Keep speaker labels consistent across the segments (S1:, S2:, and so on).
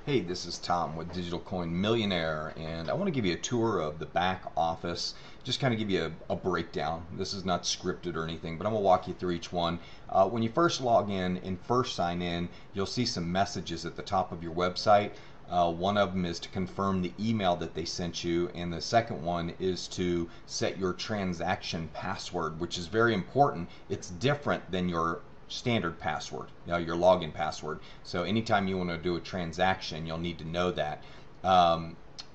S1: Hey, this is Tom with Digital Coin Millionaire, and I want to give you a tour of the back office. Just kind of give you a breakdown. This is not scripted or anything, but I'm going to walk you through each one. When you first log in and first sign in, you'll see some messages at the top of your website. One of them is to confirm the email that they sent you, and the second one is to set your transaction password, which is very important. It's different than your standard password, your login password. So anytime you want to do a transaction, you'll need to know that.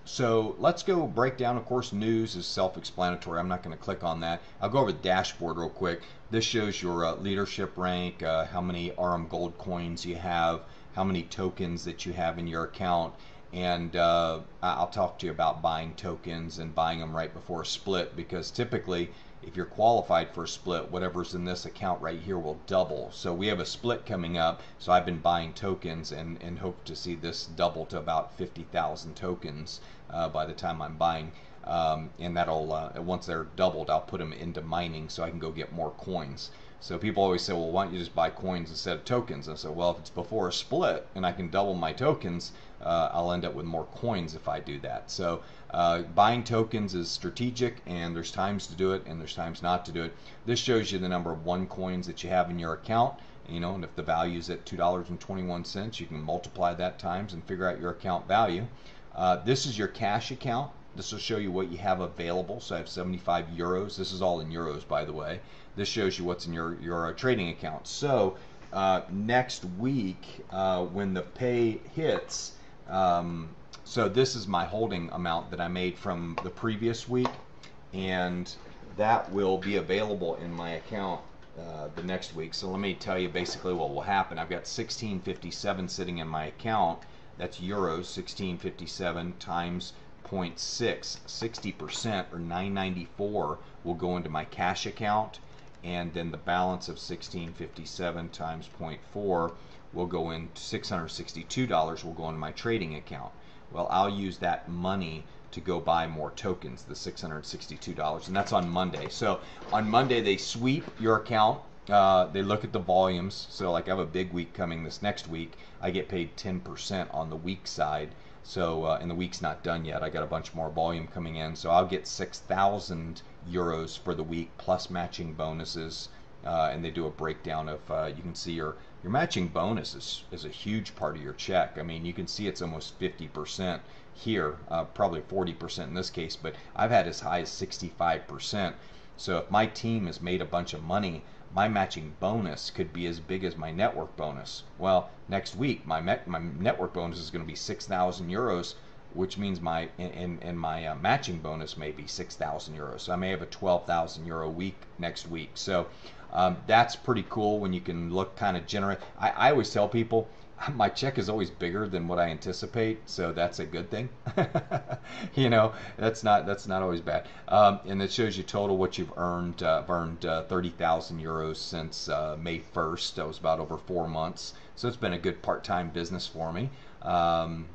S1: So let's go break down. Of course, news is self-explanatory. I'm not going to click on that. I'll go over the dashboard real quick. This shows your leadership rank, how many RM gold coins you have, how many tokens that you have in your account, and I'll talk to you about buying tokens and buying them right before a split, because typically if you're qualified for a split, whatever's in this account right here will double. So we have a split coming up, so I've been buying tokens and hope to see this double to about 50,000 tokens by the time I'm buying. And that'll once they're doubled, I'll put them into mining so I can go get more coins. So people always say, well, why don't you just buy coins instead of tokens? I said, well, if it's before a split and I can double my tokens, I'll end up with more coins if I do that. So buying tokens is strategic, and there's times to do it and there's times not to do it. This shows you the number of OneCoins that you have in your account, and if the value is at $2.21, you can multiply that times and figure out your account value. This is your cash account. This will show you what you have available. So I have 75 euros. This is all in euros, by the way. This shows you what's in your trading account. So next week, when the pay hits, so this is my holding amount that I made from the previous week, and that will be available in my account the next week. So let me tell you basically what will happen. I've got 1657 sitting in my account. That's euros. 1657 times 0.6, 60% or 994 will go into my cash account, and then the balance of 1657 times 0.4 will go in, $662 will go into my trading account. Well, I'll use that money to go buy more tokens, the $662, and that's on Monday. So on Monday they sweep your account. They look at the volumes. So like I have a big week coming this next week. I get paid 10% on the week side. So and the week's not done yet. I got a bunch more volume coming in. So I'll get 6,000 euros for the week plus matching bonuses. And they do a breakdown of, you can see your matching bonus is a huge part of your check. I mean, you can see it's almost 50% here, probably 40% in this case, but I've had as high as 65%. So if my team has made a bunch of money, my matching bonus could be as big as my network bonus. Well, next week my network bonus is going to be 6,000 euros, which means my matching bonus may be 6,000 euros. So I may have a 12,000 euro week next week. So that's pretty cool when you can look kind of generate. I always tell people my check is always bigger than what I anticipate, so that's a good thing. That's not always bad. And it shows you total what you've earned. I've earned 30,000 euros since May 1st. That was about over 4 months. So it's been a good part-time business for me.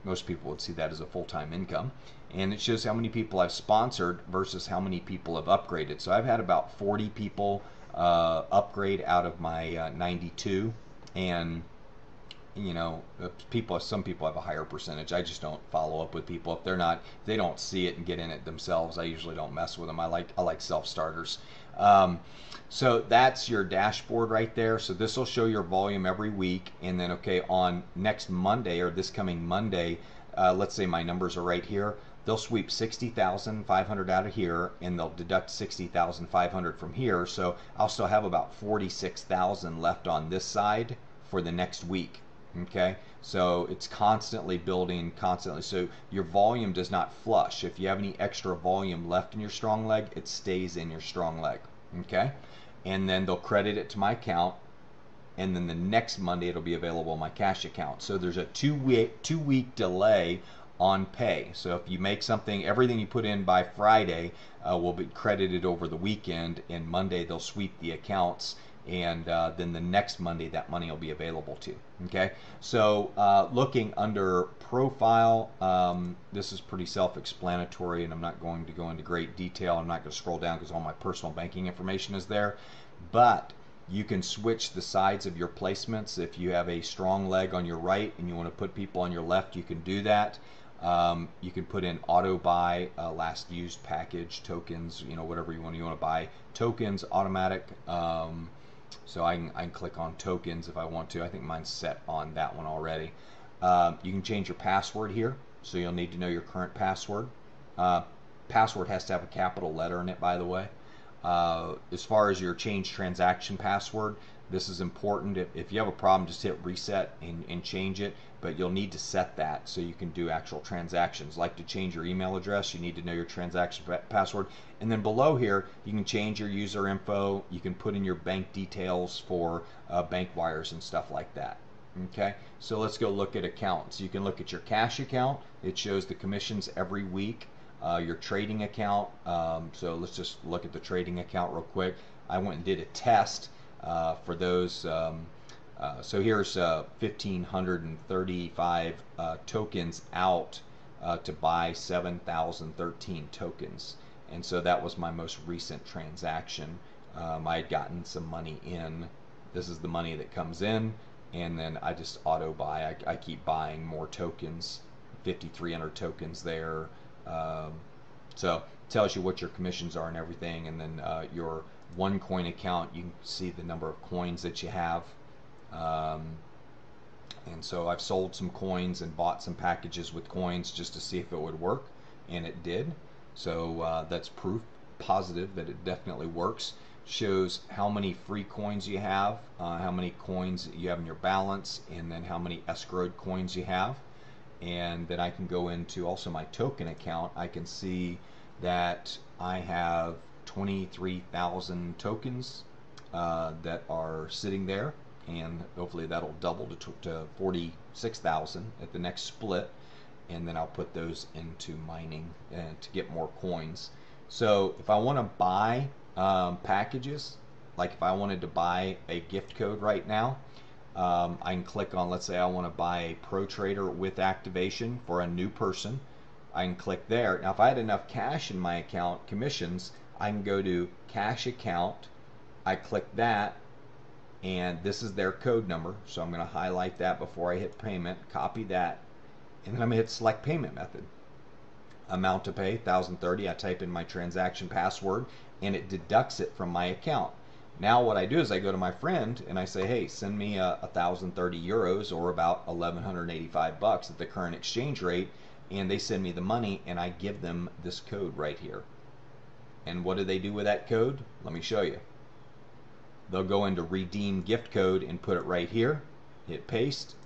S1: Most people would see that as a full-time income. And it shows how many people I've sponsored versus how many people have upgraded. So I've had about 40 people upgrade out of my 92, and some people have a higher percentage. I just don't follow up with people if they don't see it and get in it themselves. I usually don't mess with them. I like self-starters. So that's your dashboard right there. So this will show your volume every week, and then on next Monday or this coming Monday, let's say my numbers are right here. They'll sweep 60,500 out of here, and they'll deduct 60,500 from here. So I'll still have about 46,000 left on this side for the next week. Okay, so it's constantly building, constantly. So your volume does not flush. If you have any extra volume left in your strong leg, it stays in your strong leg. Okay, and then they'll credit it to my account, and then the next Monday it'll be available in my cash account. So there's a two week delay on pay. So if you make something, everything you put in by Friday will be credited over the weekend, and Monday they'll sweep the accounts, and then the next Monday that money will be available to you. Okay, so looking under profile, this is pretty self-explanatory, and I'm not going to go into great detail. I'm not going to scroll down because all my personal banking information is there, but You can switch the sides of your placements. If you have a strong leg on your right and you want to put people on your left, you can do that. You can put in auto buy, last used package, tokens, whatever you want. You want to buy tokens, automatic. So I can click on tokens if I want to. I think mine's set on that one already. You can change your password here, so you'll need to know your current password. Password has to have a capital letter in it, by the way. As far as your change transaction password, this is important. If you have a problem, just hit reset and change it, but you'll need to set that so you can do actual transactions. Like to change your email address, you need to know your transaction password. And then below here, you can change your user info. You can put in your bank details for bank wires and stuff like that. Okay, so let's go look at accounts. You can look at your cash account. It shows the commissions every week. Your trading account, so let's just look at the trading account real quick. I went and did a test for those. So here's 1,535 tokens out to buy 7,013 tokens, and so that was my most recent transaction. I had gotten some money in. This is the money that comes in, and then I just auto buy. I keep buying more tokens, 5,300 tokens there. So it tells you what your commissions are and everything, and then your OneCoin account, you can see the number of coins that you have. And so I've sold some coins and bought some packages with coins just to see if it would work, and it did. So that's proof positive that it definitely works. Shows how many free coins you have, how many coins you have in your balance, and then how many escrowed coins you have. And then I can go into also my token account. I can see that I have 23,000 tokens that are sitting there, and hopefully that'll double to 46,000 at the next split, and then I'll put those into mining to get more coins. So if I want to buy packages, like if I wanted to buy a gift code right now, I can click on, let's say I want to buy a Pro Trader with activation for a new person. I can click there. Now if I had enough cash in my account, commissions, I can go to cash account. I click that, and this is their code number. So I'm going to highlight that before I hit payment, copy that, and then I'm going to hit select payment method. Amount to pay, 1,030. I type in my transaction password, and it deducts it from my account. Now what I do is I go to my friend and I say, hey, send me 1,030 euros, or about 1,185 bucks at the current exchange rate, and they send me the money, and I give them this code right here. And what do they do with that code? Let me show you. They'll go into redeem gift code and put it right here, hit paste,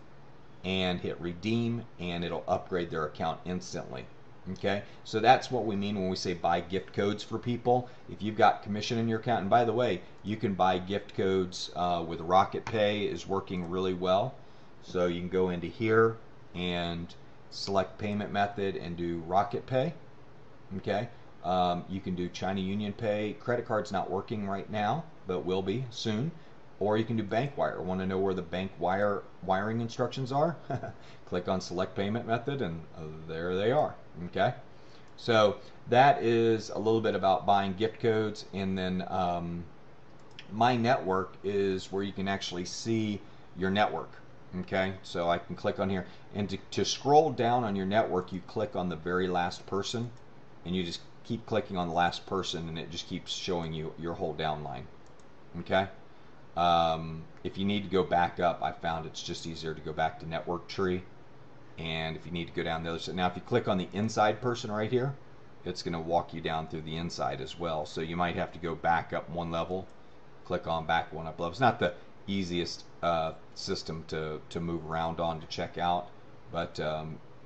S1: and hit redeem, and it'll upgrade their account instantly. Okay, so that's what we mean when we say buy gift codes for people. If you've got commission in your account, and by the way, you can buy gift codes with Rocket Pay, is working really well. So you can go into here and select payment method and do Rocket Pay. Okay, you can do China Union Pay. Credit card's not working right now, but will be soon. Or you can do bank wire. Want to know where the bank wiring instructions are? Click on select payment method, and there they are. Okay, so that is a little bit about buying gift codes. And then my network is where you can actually see your network. Okay, so I can click on here, and to scroll down on your network, you click on the very last person, and you just keep clicking on the last person, and it just keeps showing you your whole downline. Okay. If you need to go back up, I found it's just easier to go back to network tree. And if you need to go down the other side, now if you click on the inside person right here, it's going to walk you down through the inside as well. So you might have to go back up one level, click on back one up level. It's not the easiest system to move around on to check out, but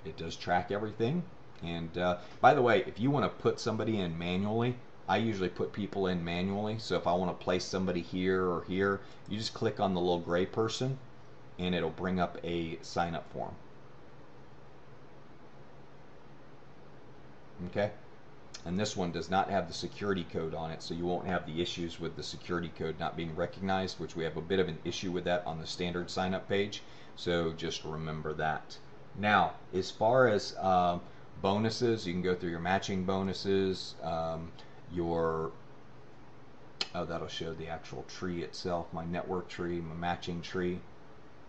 S1: it does track everything. And by the way, if you want to put somebody in manually, I usually put people in manually. So if I want to place somebody here or here, you just click on the little gray person, and it'll bring up a sign up form. Okay, and this one does not have the security code on it, so you won't have the issues with the security code not being recognized, which we have a bit of an issue with that on the standard sign up page. So just remember that. Now, as far as bonuses, you can go through your matching bonuses, your Oh, that'll show the actual tree itself, my network tree, my matching tree.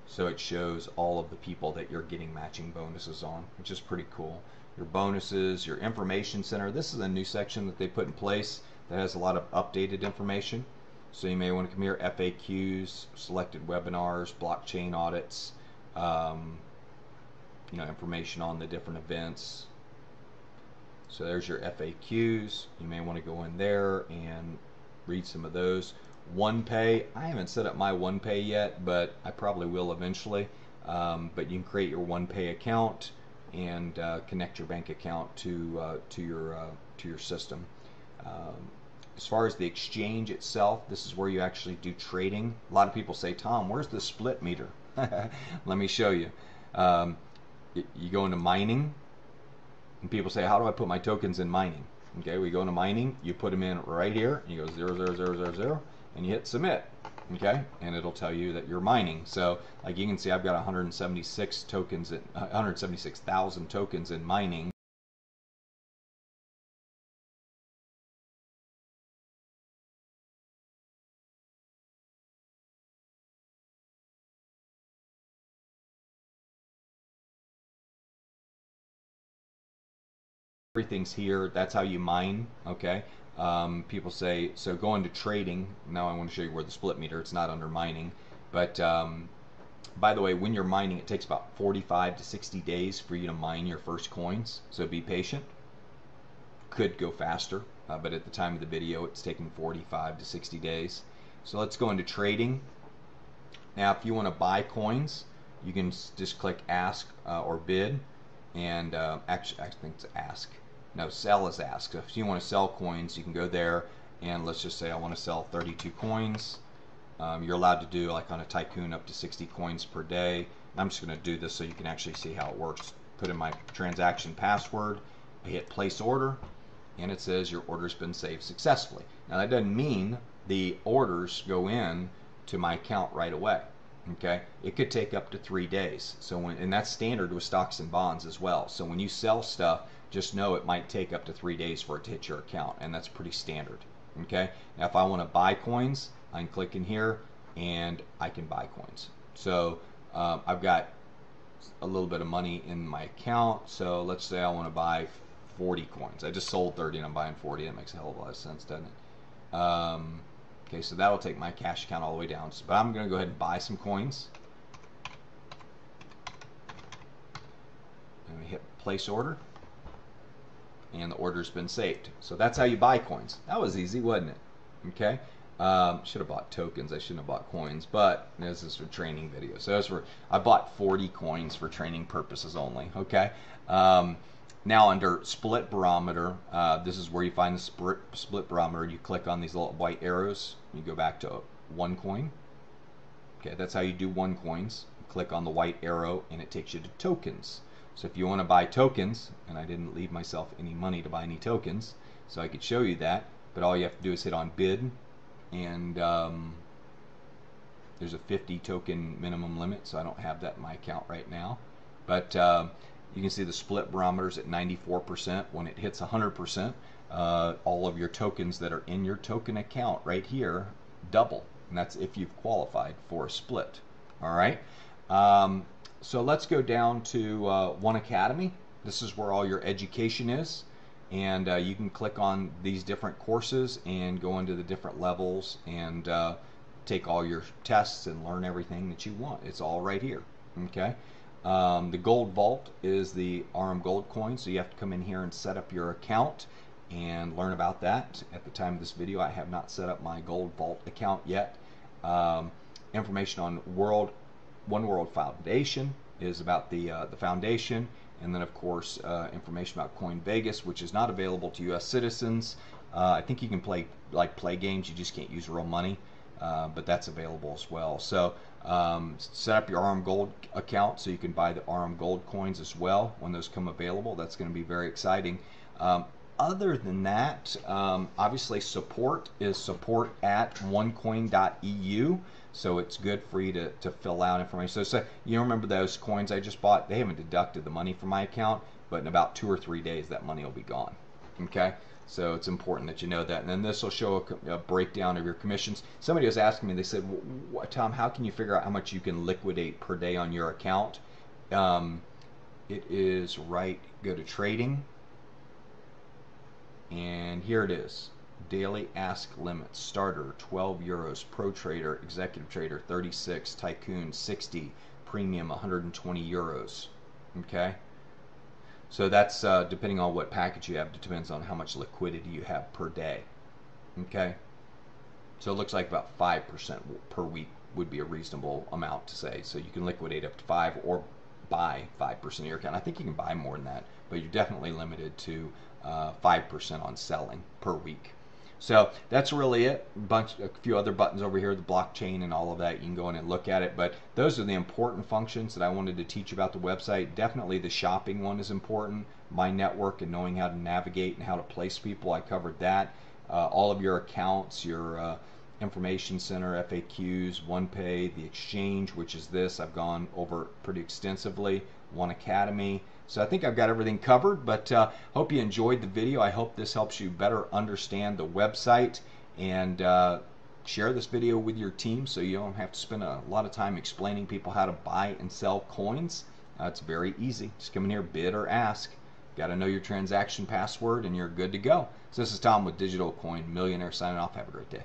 S1: So it shows all of the people that you're getting matching bonuses on, which is pretty cool. Your bonuses, your information center. This is a new section that they put in place that has a lot of updated information. So you may want to come here, FAQs, selected webinars, blockchain audits, information on the different events. So there's your FAQs. You may want to go in there and read some of those. OnePay, I haven't set up my OnePay yet, but I probably will eventually. But you can create your OnePay account and connect your bank account to your system. As far as the exchange itself, this is where you actually do trading. A lot of people say, Tom, where's the split meter? Let me show you. You go into mining, and people say, how do I put my tokens in mining? Okay, we go into mining, you put them in right here, and you go 00000, and you hit submit. Okay, and it'll tell you that you're mining. So, like you can see, I've got 176 tokens, 176,000 tokens in mining. Everything's here. That's how you mine. Okay. People say, so go into trading. Now I want to show you where the split meter. It's not under mining, but by the way, when you're mining, it takes about 45 to 60 days for you to mine your first coins. So be patient. Could go faster, but at the time of the video, it's taking 45 to 60 days. So let's go into trading. Now, if you want to buy coins, you can just click ask or bid, and actually, I think it's ask. No, sell is ask. So if you want to sell coins, you can go there, and let's just say I want to sell 32 coins. You're allowed to do, like on a tycoon, up to 60 coins per day. I'm just going to do this so you can actually see how it works. Put in my transaction password, I hit place order, and it says your order's been saved successfully. Now that doesn't mean the orders go in to my account right away. Okay, it could take up to 3 days. So and that's standard with stocks and bonds as well. So when you sell stuff, just know it might take up to 3 days for it to hit your account, and that's pretty standard. Okay, now if I want to buy coins, I can click in here and I can buy coins. So I've got a little bit of money in my account. So let's say I want to buy 40 coins. I just sold 30 and I'm buying 40. That makes a hell of a lot of sense, doesn't it? Okay, so that'll take my cash account all the way down. But I'm going to go ahead and buy some coins. And we hit place order. And the order's been saved. So that's how you buy coins. That was easy, wasn't it? Okay. Should have bought tokens. I shouldn't have bought coins, but this is for training video. So I bought 40 coins for training purposes only. Okay. Now under split barometer, this is where you find the split barometer. You click on these little white arrows. You go back to OneCoin. Okay, that's how you do OneCoins. Click on the white arrow and it takes you to tokens. So if you want to buy tokens, and I didn't leave myself any money to buy any tokens, so I could show you that, but all you have to do is hit on bid, and there's a 50 token minimum limit, so I don't have that in my account right now. But you can see the split barometer's at 94%. When it hits 100%, all of your tokens that are in your token account right here double, and that's if you've qualified for a split. All right. So let's go down to One Academy. This is where all your education is, and you can click on these different courses and go into the different levels and take all your tests and learn everything that you want. It's all right here. Okay. The Gold Vault is the RM Gold coin, so you have to come in here and set up your account and learn about that. At the time of this video, I have not set up my Gold Vault account yet. Information on One World Foundation is about the foundation, and then of course information about Coin Vegas, which is not available to U.S. citizens. I think you can play games, you just can't use real money, but that's available as well. So set up your RM Gold account so you can buy the RM Gold coins as well when those come available. That's going to be very exciting. Other than that, obviously support is support@onecoin.eu. So it's good for you to fill out information. So you remember those coins I just bought? They haven't deducted the money from my account, but in about 2 or 3 days that money will be gone. Okay, So it's important that you know that. And then this will show a breakdown of your commissions. Somebody was asking me, they said, Tom, how can you figure out how much you can liquidate per day on your account? It is right, go to trading, and here it is. Daily ask limit, starter 12 euros, pro trader, executive trader 36, tycoon 60, premium 120 euros. Okay, so that's depending on what package you have. It depends on how much liquidity you have per day. Okay, so it looks like about 5% per week would be a reasonable amount to say. So you can liquidate up to 5 or buy 5% of your account. I think you can buy more than that, but you're definitely limited to 5% on selling per week. So that's really it. A few other buttons over here, the blockchain and all of that. You can go in and look at it, but those are the important functions that I wanted to teach about the website. Definitely the shopping one is important. My network and knowing how to navigate and how to place people, I covered that. All of your accounts, your information center, FAQs, OnePay, the exchange, which is this, I've gone over pretty extensively, One Academy. So I think I've got everything covered, but hope you enjoyed the video. I hope this helps you better understand the website, and share this video with your team so you don't have to spend a lot of time explaining people how to buy and sell coins. It's very easy. Just come in here, bid or ask. Got to know your transaction password and you're good to go. So this is Tom with Digital Coin Millionaire signing off. Have a great day.